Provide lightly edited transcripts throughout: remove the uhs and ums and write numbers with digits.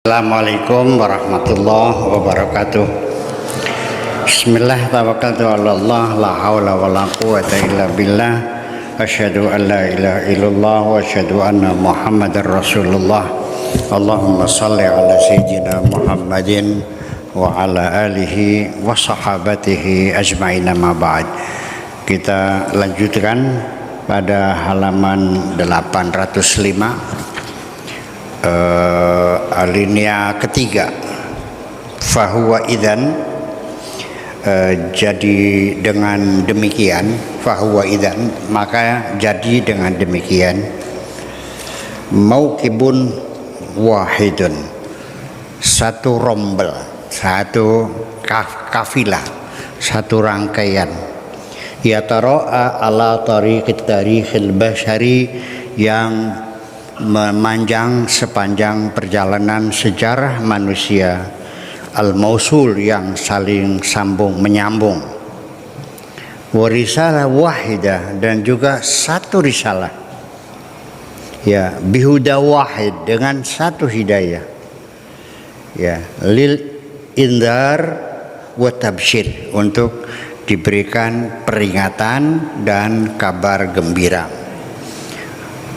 Assalamualaikum warahmatullahi wabarakatuh. Bismillah tawakkaltu 'ala Allah la haula wala quwwata illa billah. Asyhadu an la ilaha illallah wa asyhadu anna Muhammadar Rasulullah. Allahumma shalli ala sayyidina Muhammadin wa ala alihi wa sahabatihi ajma'in, ma ba'd. Kita lanjutkan pada halaman 805. Alinea ketiga, fahuwa idzan, jadi dengan demikian, fahuwa idzan, maka jadi dengan demikian, mauqibun wahidun, satu rombel, satu kafilah, satu rangkaian, yatara'a ala tariqit tarikhil bashari, yang memanjang sepanjang perjalanan sejarah manusia, al-mausul, yang saling sambung menyambung, warisalah wahidah, dan juga satu risalah, ya, bihuda wahid, dengan satu hidayah, ya, lil indar wa tabsyir, untuk diberikan peringatan dan kabar gembira.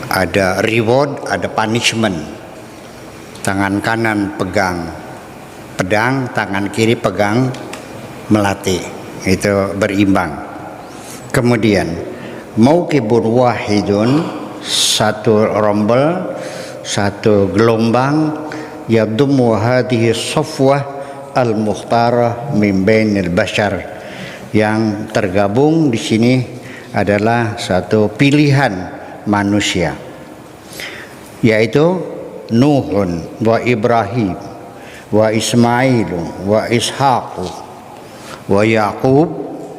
Ada reward, ada punishment. Tangan kanan pegang pedang, tangan kiri pegang melati, itu berimbang. Kemudian mauqibun wahidun, satu rombel, satu gelombang, yadummu hadhihi safwah al-mukhtarah min bainil bashar, yang tergabung di sini adalah satu pilihan manusia, yaitu Nuhun wa Ibrahim wa Ismail wa Ishaq wa Yaqub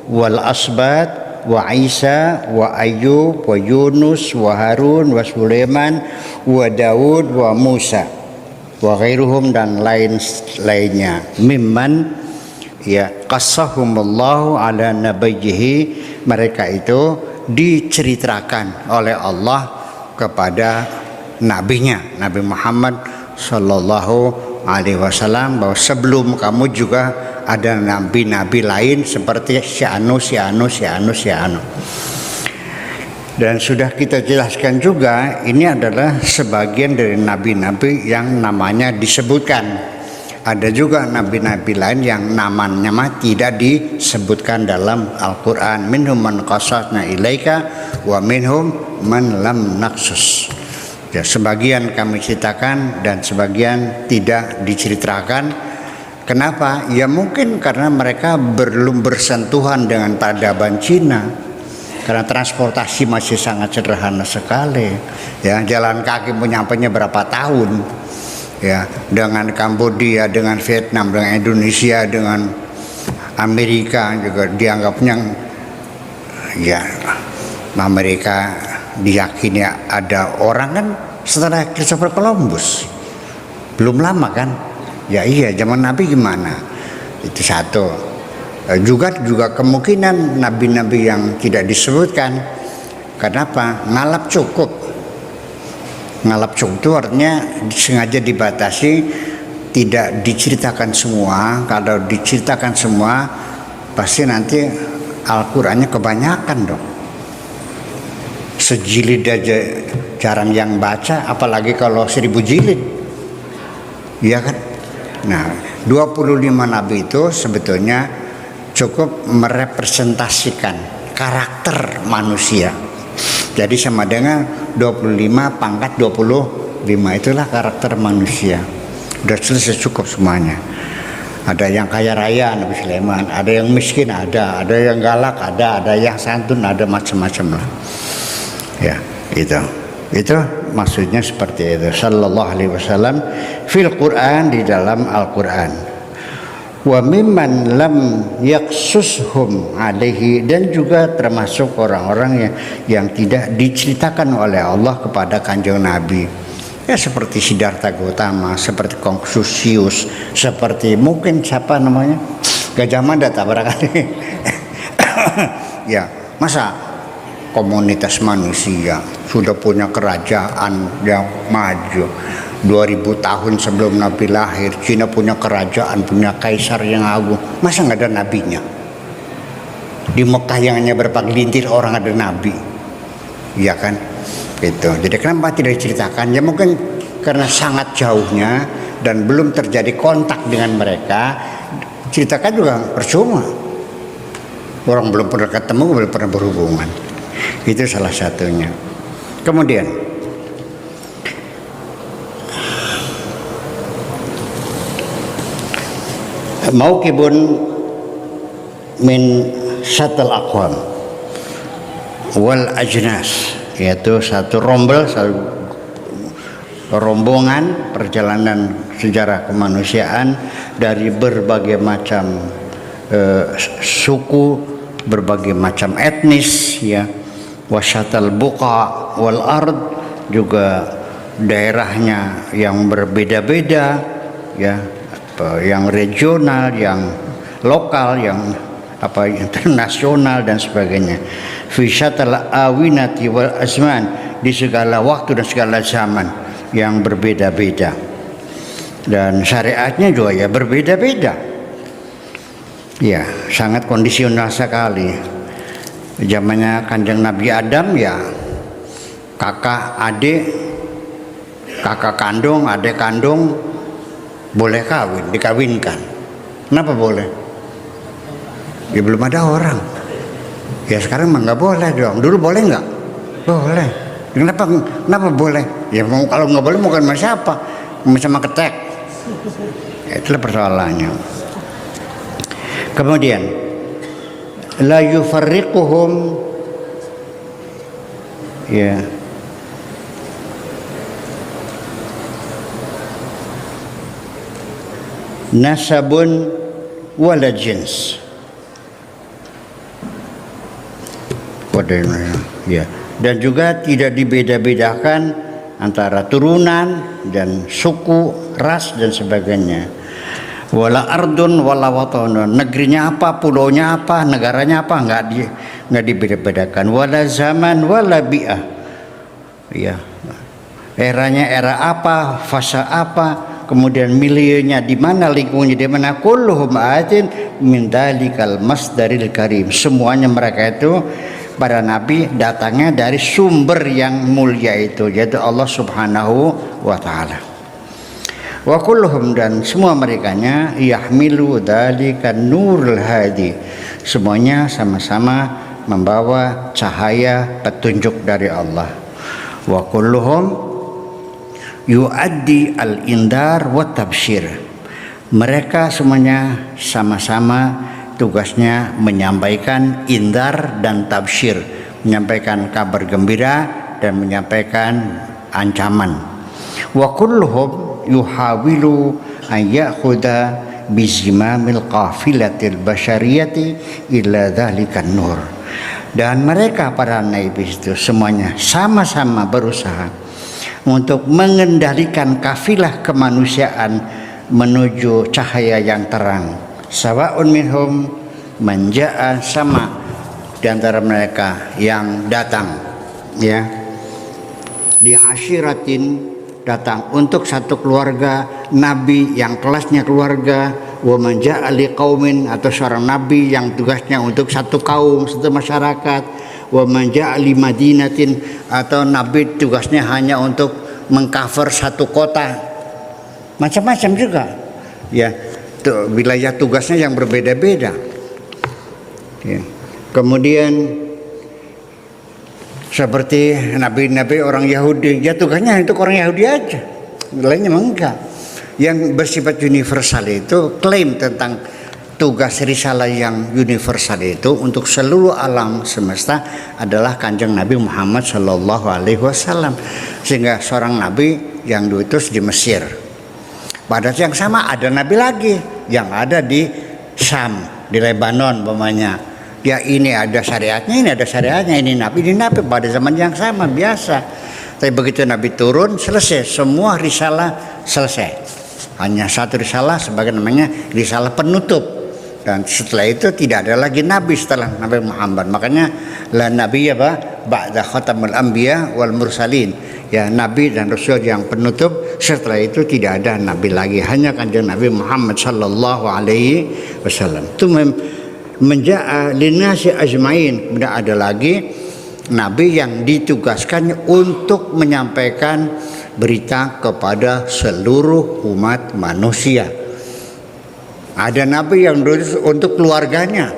wal asbat wa Isa wa Ayyub wa Yunus wa Harun wa Sulaiman wa Daud wa Musa wa ghairuhum, dan lainnya, mimman, ya, qassahumullahu ala nabiyhi, mereka itu diceritakan oleh Allah kepada nabinya, Nabi Muhammad sallallahu alaihi wasallam, bahwa sebelum kamu juga ada nabi-nabi lain seperti si anu. Dan sudah kita jelaskan juga, ini adalah sebagian dari nabi-nabi yang namanya disebutkan. Ada juga nabi-nabi lain yang namanya tidak disebutkan dalam Al-Quran. Minhum man qasasna ilaika wa minhum man lam naqsus. Ya, sebagian kami ceritakan dan sebagian tidak diceritakan. Kenapa? Ya mungkin karena mereka belum bersentuhan dengan peradaban Cina. Karena transportasi masih sangat sederhana sekali. Ya, jalan kaki menyampainya berapa tahun. Ya, dengan Kambodia, dengan Vietnam, dengan Indonesia, dengan Amerika juga dianggapnya, ya, Amerika diyakini ada orang kan setelah Christopher Columbus, belum lama kan? Ya iya, zaman Nabi gimana? Itu satu. Juga kemungkinan nabi-nabi yang tidak disebutkan. Kenapa? Ngalap cukup itu artinya sengaja dibatasi, tidak diceritakan semua. Kalau diceritakan semua, pasti nanti Al-Qurannya kebanyakan dong. Sejilid aja jarang yang baca, apalagi kalau 1000 jilid, ya kan? Nah, 25 nabi itu sebetulnya cukup merepresentasikan karakter manusia. Jadi sama dengan 25 pangkat 25, itulah karakter manusia. Sudah selesai, cukup semuanya. Ada yang kaya raya, Nabi Sulaiman, ada yang miskin, ada yang galak, ada yang santun, ada macam-macam lah. Ya, itu maksudnya seperti itu. Sallallahu alaihi wasallam fil Quran, di dalam Al-Quran. Wa mimman lam yaksushum alaihi, dan juga termasuk orang-orang yang tidak diceritakan oleh Allah kepada Kanjeng Nabi. Ya, seperti Siddhartha Gautama, seperti Konfusius, seperti mungkin siapa namanya, Gajah Mada tak barangkali. Ya, masa komunitas manusia sudah punya kerajaan yang maju, 2000 tahun sebelum Nabi lahir, Cina punya kerajaan, punya kaisar yang agung. Masa nggak ada nabinya? Di Mekah yang hanya berapa gelintir orang ada nabi, ya kan? Gitu. Jadi kenapa tidak diceritakan? Ya mungkin karena sangat jauhnya dan belum terjadi kontak dengan mereka. Ceritakan juga percuma. Orang belum pernah ketemu, belum pernah berhubungan. Itu salah satunya. Kemudian mauqibun min syatal aqwam wal ajnas, yaitu satu rombongan perjalanan sejarah kemanusiaan dari berbagai macam suku, berbagai macam etnis, ya, wasyatal buqa wal ard, juga daerahnya yang berbeda-beda, ya, yang regional, yang lokal, yang internasional dan sebagainya. Fi syatal awinati wal azman, di segala waktu dan segala zaman yang berbeda-beda, dan syariatnya juga ya berbeda-beda, ya sangat kondisional sekali. Zamannya Kanjeng Nabi Adam, ya kakak adik, kakak kandung, adik kandung boleh kawin, dikawinkan. Kenapa boleh? Ya belum ada orang. Ya sekarang mah nggak boleh dong. Dulu boleh nggak? Boleh. Kenapa boleh? Ya kalau nggak boleh bukan sama siapa? Sama ketek. Itulah persoalannya. Kemudian la yufarriquhum, ya, nasabun wala jins, ya, dan juga tidak dibeda-bedakan antara turunan dan suku, ras dan sebagainya. Wala ardun wala watanun, negerinya apa, pulaunya apa, negaranya apa, nggak dibeda-bedakan. Wala zaman wala bi'ah, ya, eranya era apa, fase apa, kemudian milieunya di mana, lingkungannya di mana. Kulluhum atin min dalikal masdaril karim, semuanya mereka itu para nabi datangnya dari sumber yang mulia itu, yaitu Allah Subhanahu wa taala. Wa kulluhum, dan semua merekanya, yahmilu dzalika nurul hadi, semuanya sama-sama membawa cahaya petunjuk dari Allah. Wa kulluhum yuaddi al-indar wa tabsyir, mereka semuanya sama-sama tugasnya menyampaikan indar dan tabsyir, menyampaikan kabar gembira dan menyampaikan ancaman. Wa kulluhum yuhawilu an ya'khudha bizimamil qafilatil basyariyati ila dzalikan nur, dan mereka para nabi itu semuanya sama-sama berusaha untuk mengendalikan kafilah kemanusiaan menuju cahaya yang terang. Sawa'un minhum man ja'a, sama di antara mereka yang datang, ya, di asyiratin, datang untuk satu keluarga, nabi yang kelasnya keluarga, wa man ja'a liqaumin, atau seorang nabi yang tugasnya untuk satu kaum, satu masyarakat, wa man ja'a li madinatin, atau nabi tugasnya hanya untuk mengcover satu kota. Macam-macam juga, ya, wilayah tugasnya yang berbeda-beda, ya. Kemudian seperti nabi-nabi orang Yahudi, ya tugasnya untuk orang Yahudi aja, lainnya enggak. Yang bersifat universal itu klaim tentang tugas risalah yang universal itu untuk seluruh alam semesta adalah Kanjeng Nabi Muhammad Shallallahu Alaihi Wasallam. Sehingga seorang nabi yang diutus di Mesir, pada yang sama ada nabi lagi yang ada di Syam, di Lebanon umpamanya. Ya ini ada syariatnya, ini ada syariatnya, ini nabi pada zaman yang sama, biasa. Tapi begitu nabi turun, selesai, semua risalah selesai. Hanya satu risalah sebagai namanya risalah penutup. Dan setelah itu tidak ada lagi nabi setelah Nabi Muhammad. Makanya la nabi ba'da khatamul anbiya wal mursalin, ya nabi dan rasul yang penutup. Setelah itu tidak ada nabi lagi, hanya kanjeng Nabi Muhammad sallallahu alaihi wasallam. Itu menja'a linasi ajmain. Kemudian ada lagi nabi yang ditugaskan untuk menyampaikan berita kepada seluruh umat manusia. Ada nabi yang ditugas untuk keluarganya,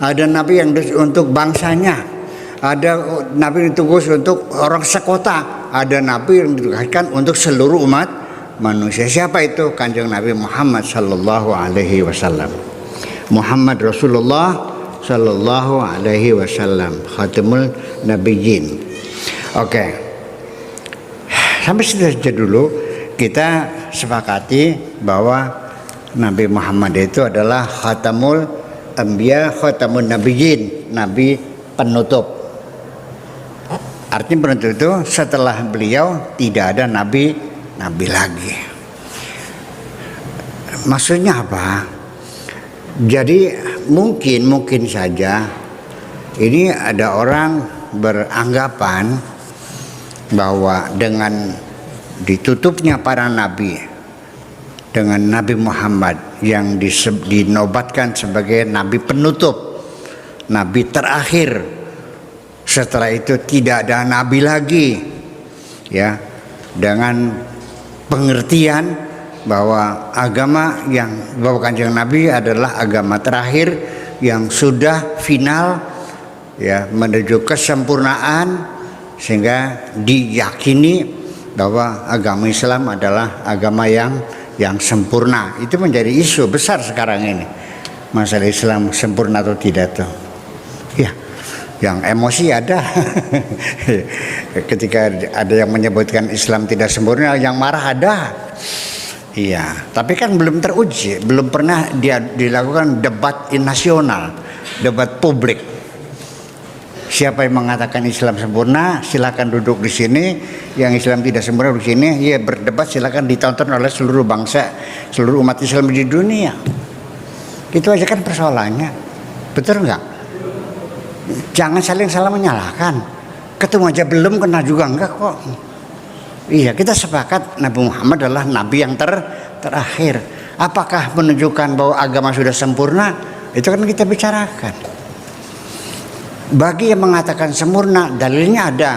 ada nabi yang ditugas untuk bangsanya, ada nabi yang ditugas untuk orang sekota, ada nabi yang ditugaskan untuk seluruh umat manusia. Siapa itu? Kanjeng Nabi Muhammad sallallahu alaihi wasallam. Muhammad Rasulullah sallallahu alaihi wasallam, khatamul nabiyyin. Oke. Sampai situ saja dulu. Kita sepakati bahwa Nabi Muhammad itu adalah khatamul anbiya, khatamun nabiyyin, nabi penutup. Artinya penutup itu setelah beliau tidak ada nabi lagi. Maksudnya apa? Jadi mungkin saja ini ada orang beranggapan bahwa dengan ditutupnya para nabi, dengan Nabi Muhammad yang dinobatkan sebagai nabi penutup, nabi terakhir, setelah itu tidak ada nabi lagi, ya, dengan pengertian bahwa agama yang dibawa kanjeng Nabi adalah agama terakhir yang sudah final, ya, menuju kesempurnaan, sehingga diyakini bahwa agama Islam adalah agama yang sempurna. Itu menjadi isu besar sekarang ini, masalah Islam sempurna atau tidak tuh. Ya, yang emosi ada ketika ada yang menyebutkan Islam tidak sempurna, yang marah ada. Iya, tapi kan belum teruji, belum pernah dia dilakukan debat nasional, debat publik. Siapa yang mengatakan Islam sempurna, silakan duduk di sini. Yang Islam tidak sempurna di sini, ya berdebat, silakan ditonton oleh seluruh bangsa, seluruh umat Islam di dunia. Itu aja kan persoalannya, betul nggak? Jangan saling salah menyalahkan. Ketemu aja belum, kena juga enggak kok. Iya, kita sepakat Nabi Muhammad adalah nabi yang terakhir. Apakah menunjukkan bahwa agama sudah sempurna? Itu kan kita bicarakan. Bagi yang mengatakan sempurna, dalilnya ada.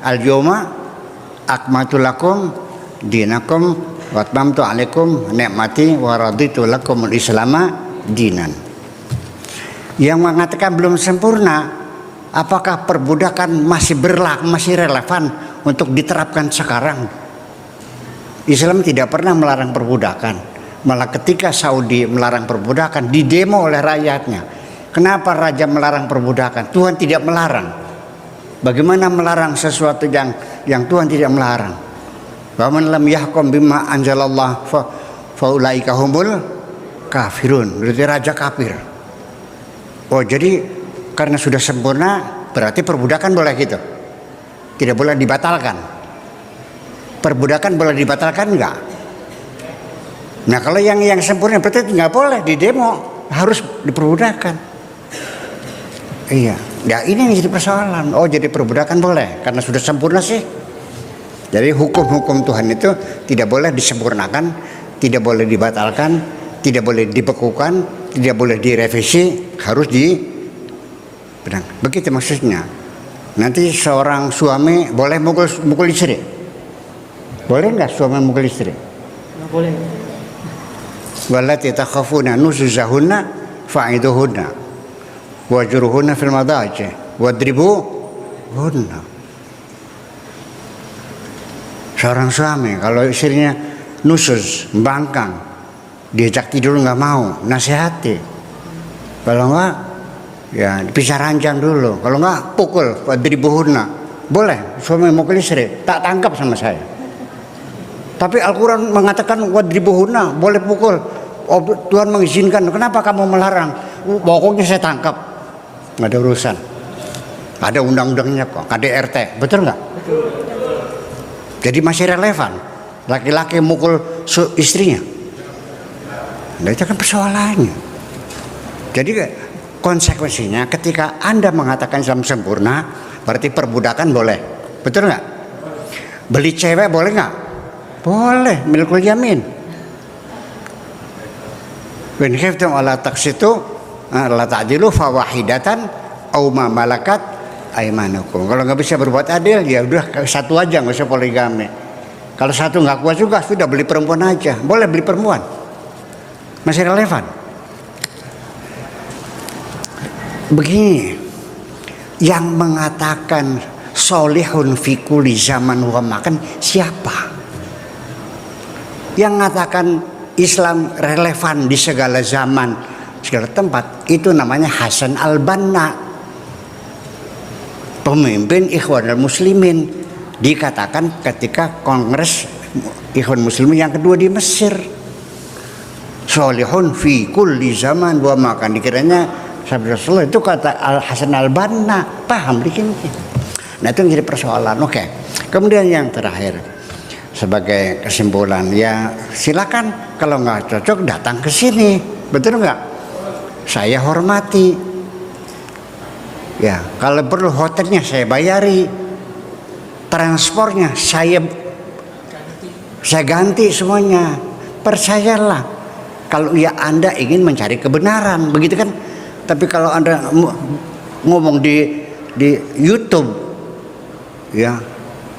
Al-yawma akmaltu lakum dinakum wa atmamtu alaikum ni'mati wa raditu lakumul islama dinan. Yang mengatakan belum sempurna, apakah perbudakan masih berlaku, masih relevan untuk diterapkan sekarang? Islam tidak pernah melarang perbudakan. Malah ketika Saudi melarang perbudakan, didemo oleh rakyatnya. Kenapa raja melarang perbudakan? Tuhan tidak melarang. Bagaimana melarang sesuatu yang Tuhan tidak melarang? Wa man lam yahkum bima anzalallah fa ulaika humul kafirun. Berarti raja kafir. Oh, jadi karena sudah sempurna berarti perbudakan boleh gitu? Tidak boleh dibatalkan. Perbudakan boleh dibatalkan enggak? Nah, kalau yang sempurna berarti nggak boleh didemo, harus diperbudakan. Iya, ya ini yang jadi persoalan. Oh, jadi perbudakan boleh karena sudah sempurna sih. Jadi hukum-hukum Tuhan itu tidak boleh disempurnakan, tidak boleh dibatalkan, tidak boleh dibekukan, tidak boleh direvisi, harus dibenang. Begitu maksudnya. Nanti seorang suami boleh mukul istri? Boleh nggak suami mukul istri? Nggak boleh. Wallati takhafuna nusuzahunna fa'iduhunna wajruhunna fil madaji wadribuhunna. Seorang suami kalau istrinya nusus, membangkang, diajak tidur nggak mau, nasihati. Kalau nggak, ya pisah ranjang dulu. Kalau nggak, pukul, wadribuhunna. Boleh, suami mukul istri, tak tangkap sama saya. Tapi Al-Quran mengatakan wadribuhunna, boleh pukul. Oh, Tuhan mengizinkan, kenapa kamu melarang? Pokoknya saya tangkap. Nggak ada urusan. Ada undang-undangnya kok, KDRT, betul nggak? Betul. Jadi masih relevan laki-laki mukul istrinya. Nah, itu kan persoalannya. Jadi konsekuensinya ketika Anda mengatakan Islam sempurna, berarti perbudakan boleh, betul nggak? Beli cewek boleh nggak? Boleh, milkul yamin. Wa in khiftum alla taqsitu la ta'dilu fawahidatan aw ma malakat aimanukum. Kalau nggak bisa berbuat adil, ya udah satu aja, nggak usah poligami. Kalau satu nggak kuat juga, sudah beli perempuan aja. Boleh beli perempuan, masih relevan. Begini, yang mengatakan solihun fi kulli zaman wa makan siapa? Yang mengatakan Islam relevan di segala zaman, segala tempat, itu namanya Hasan al-Banna, pemimpin Ikhwanul Muslimin. Dikatakan ketika Kongres Ikhwan Muslimin yang kedua di Mesir, solihun fi kulli zaman wa makan. Dikiranya sabda Rasulullah itu kata Hasan al-Banna, paham dikit. Nah itu menjadi persoalan. Oke. Kemudian yang terakhir sebagai kesimpulan, ya silakan kalau nggak cocok datang ke sini, betul nggak? Saya hormati. Ya kalau perlu hotelnya saya bayari, transportnya saya ganti semuanya. Percayalah, kalau ya Anda ingin mencari kebenaran, begitu kan? Tapi kalau Anda ngomong di YouTube, ya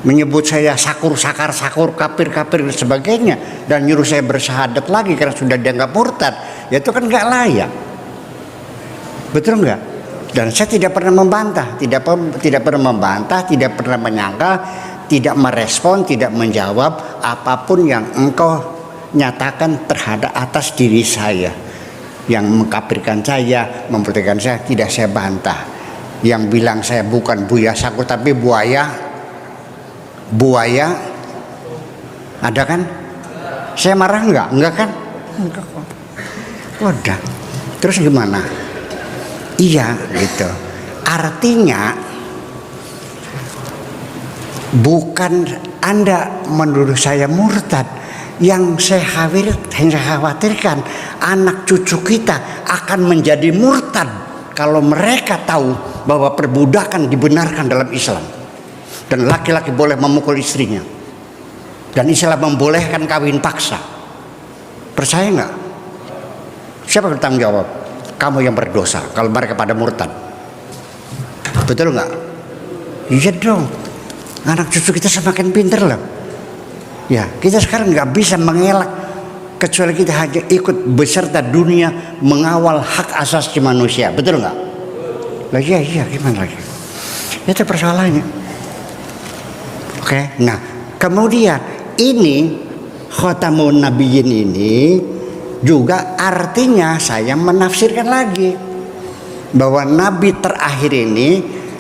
menyebut saya sakur, kafir dan sebagainya, dan nyuruh saya bersyahadat lagi karena sudah dianggap murtad, ya itu kan nggak layak, betul nggak? Dan saya tidak pernah membantah, tidak pernah membantah, tidak pernah menyangka, tidak merespon, tidak menjawab apapun yang engkau nyatakan terhadap atas diri saya, yang mengkafirkan saya, mempertikaikan saya, tidak saya bantah. Yang bilang saya bukan Buya Sakur tapi buaya, ada kan? Saya marah enggak? Enggak kan? Enggak kok. Udah. Terus gimana? Iya gitu. Artinya bukan Anda menuduh saya murtad. Yang saya khawatirkan anak cucu kita akan menjadi murtad kalau mereka tahu bahwa perbudakan dibenarkan dalam Islam dan laki-laki boleh memukul istrinya dan Islam membolehkan kawin paksa. Percaya nggak? Siapa yang bertanggung jawab? Kamu yang berdosa kalau mereka pada murtad. Betul nggak? Iya dong. Anak cucu kita semakin pinter loh. Ya, kita sekarang nggak bisa mengelak kecuali kita hanya ikut beserta dunia mengawal hak asasi manusia, betul nggak? Lah iya gimana lagi? Itu persoalannya. Oke, nah kemudian ini Khatamun Nabiyyin ini juga artinya saya menafsirkan lagi bahwa Nabi terakhir ini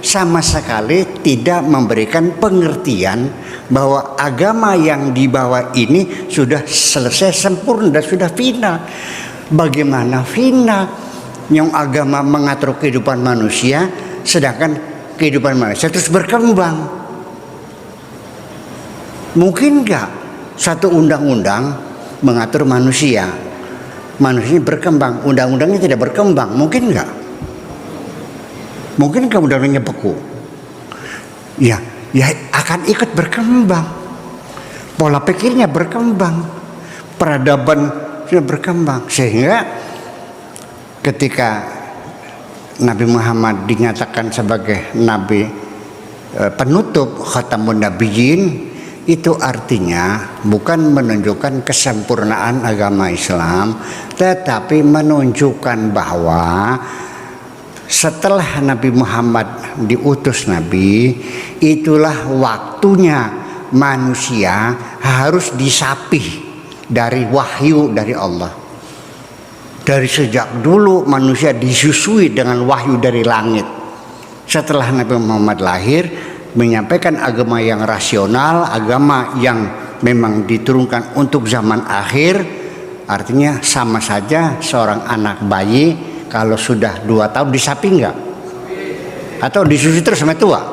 sama sekali tidak memberikan pengertian bahwa agama yang dibawa ini sudah selesai sempurna dan sudah final. Bagaimana final? Yang agama mengatur kehidupan manusia, sedangkan kehidupan manusia terus berkembang. Mungkin nggak satu undang-undang mengatur manusia berkembang, undang-undangnya tidak berkembang? Mungkin nggak? Mungkin undang-undangnya beku? Ya akan ikut berkembang. Pola pikirnya berkembang, peradaban sudah berkembang, sehingga ketika Nabi Muhammad dinyatakan sebagai Nabi penutup Khatamun Nabiyyin, itu artinya bukan menunjukkan kesempurnaan agama Islam, tetapi menunjukkan bahwa setelah Nabi Muhammad diutus Nabi, itulah waktunya manusia harus disapih dari wahyu dari Allah. Dari sejak dulu manusia disusui dengan wahyu dari langit. Setelah Nabi Muhammad lahir, menyampaikan agama yang rasional, agama yang memang diturunkan untuk zaman akhir. Artinya sama saja seorang anak bayi kalau sudah 2 tahun disapi enggak? Atau disusui terus sampai tua?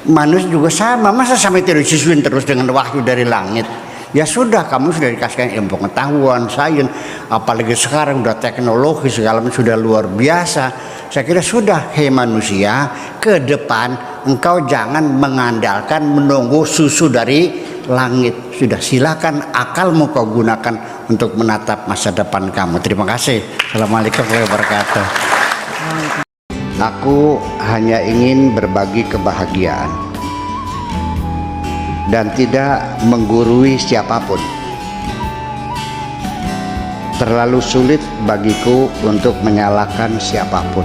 Manusia juga sama, masa sampai disusuin terus dengan wahyu dari langit? Ya sudah, kamu sudah dikasihkan ilmu pengetahuan, sains, apalagi sekarang sudah teknologi segala macam sudah luar biasa. Saya kira sudah, hei manusia, ke depan engkau jangan mengandalkan menunggu susu dari langit. Sudah, silakan akalmu kau gunakan untuk menatap masa depan kamu. Terima kasih. Assalamualaikum warahmatullahi wabarakatuh. Aku hanya ingin berbagi kebahagiaan dan tidak menggurui siapapun. Terlalu sulit bagiku untuk menyalahkan siapapun.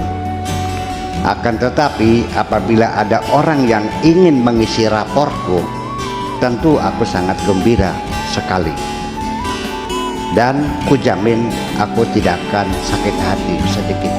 Akan tetapi apabila ada orang yang ingin mengisi raportku, tentu aku sangat gembira sekali. Dan kujamin aku tidak akan sakit hati sedikit.